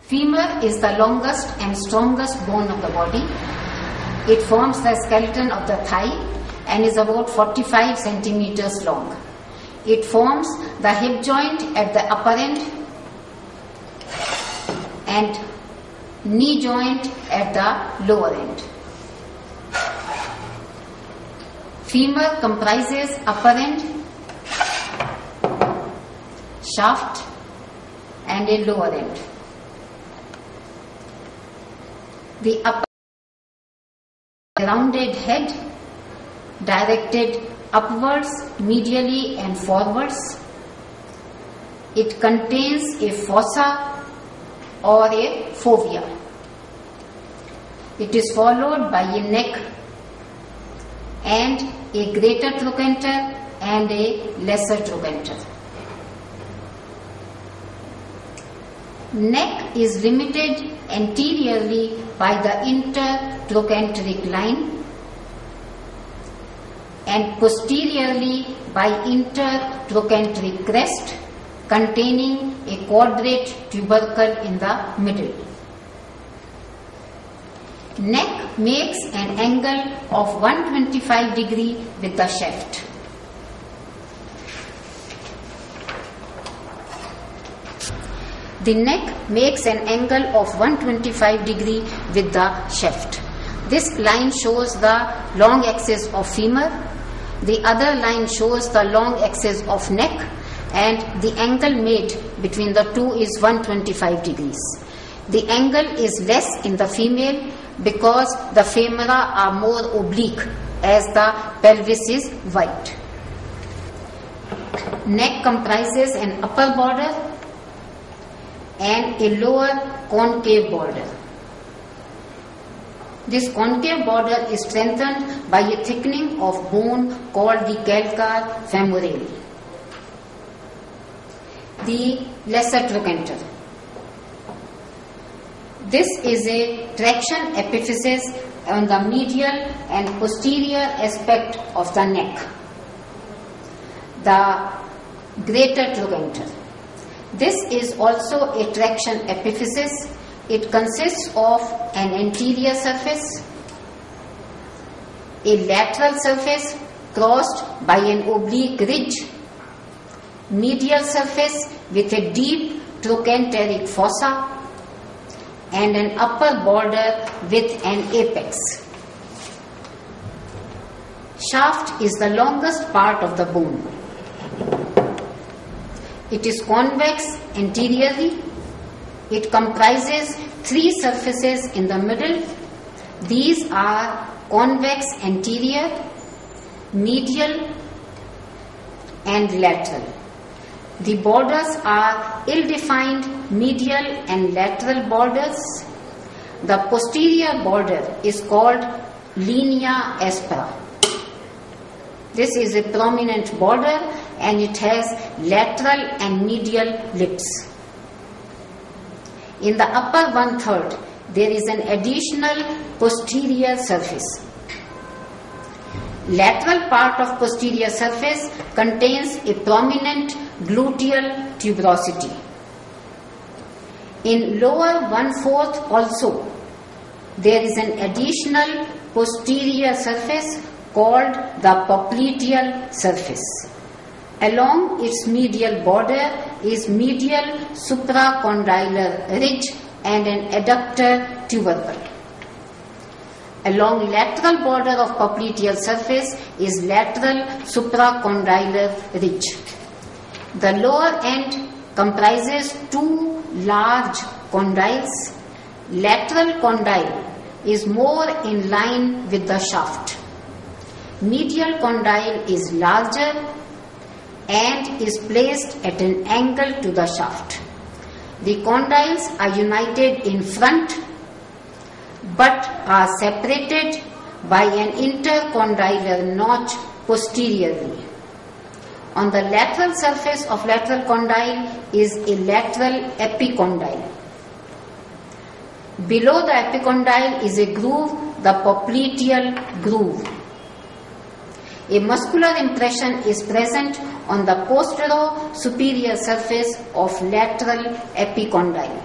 Femur is the longest and strongest bone of the body. It forms the skeleton of the thigh and is about 45 centimeters long. It forms the hip joint at the upper end and knee joint at the lower end. Femur comprises upper end, shaft and a lower end. The upper rounded head directed upwards, medially and forwards. It contains a fossa or a fovea. It is followed by a neck and a greater trochanter and a lesser trochanter. Neck is limited anteriorly by the intertrochanteric line and posteriorly by intertrochanteric crest containing a quadrate tubercle in the middle. Neck makes an angle of 125 degree with the shaft. The neck makes an angle of 125 degree with the shaft. This line shows the long axis of femur. The other line shows the long axis of neck, and the angle made between the two is 125 degrees. The angle is less in the female because the femora are more oblique as the pelvis is wide. Neck comprises an upper border and a lower concave border. This concave border is strengthened by a thickening of bone called the calcar femoralis. The lesser trochanter. This is a traction epiphysis on the medial and posterior aspect of the neck. The greater trochanter. This is also a traction epiphysis. It consists of an anterior surface, a lateral surface crossed by an oblique ridge, medial surface with a deep trochanteric fossa, and an upper border with an apex. Shaft is the longest part of the bone. It is convex anteriorly. It comprises three surfaces in the middle. These are convex anterior, medial, and lateral. The borders are ill-defined medial and lateral borders. The posterior border is called linea aspera. This is a prominent border and it has lateral and medial lips. In the upper 1/3, there is an additional posterior surface. Lateral part of posterior surface contains a prominent gluteal tuberosity. In lower 1/4 also, there is an additional posterior surface called the popliteal surface. Along its medial border is medial supracondylar ridge and an adductor tubercle. Along lateral border of popliteal surface is lateral supracondylar ridge. The lower end comprises two large condyles. Lateral condyle is more in line with the shaft. Medial condyle is larger and is placed at an angle to the shaft. The condyles are united in front but are separated by an intercondylar notch posteriorly. On the lateral surface of lateral condyle is a lateral epicondyle. Below the epicondyle is a groove, the popliteal groove. A muscular impression is present on the posterior superior surface of lateral epicondyle.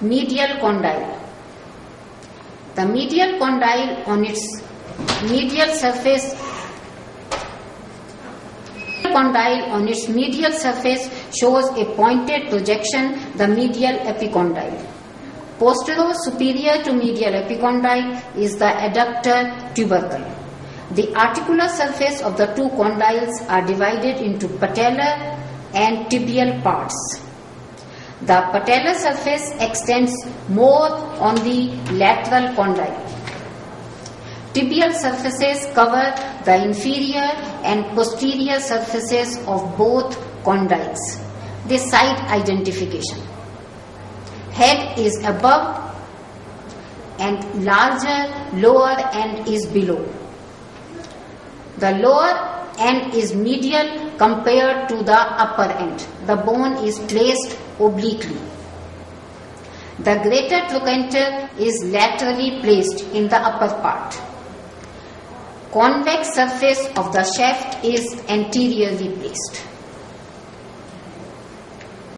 medial condyle. The medial condyle on its medial surface shows a pointed projection, the medial epicondyle. Posterior superior to medial epicondyle is the adductor tubercle. The articular surface of the two condyles are divided into patellar and tibial parts. The patellar surface extends more on the lateral condyle. Tibial surfaces cover the inferior and posterior surfaces of both condyles. The site identification. Head is above and larger lower end is below. The lower end is medial compared to the upper end. The bone is placed obliquely. The greater trochanter is laterally placed in the upper part. Convex surface of the shaft is anteriorly placed.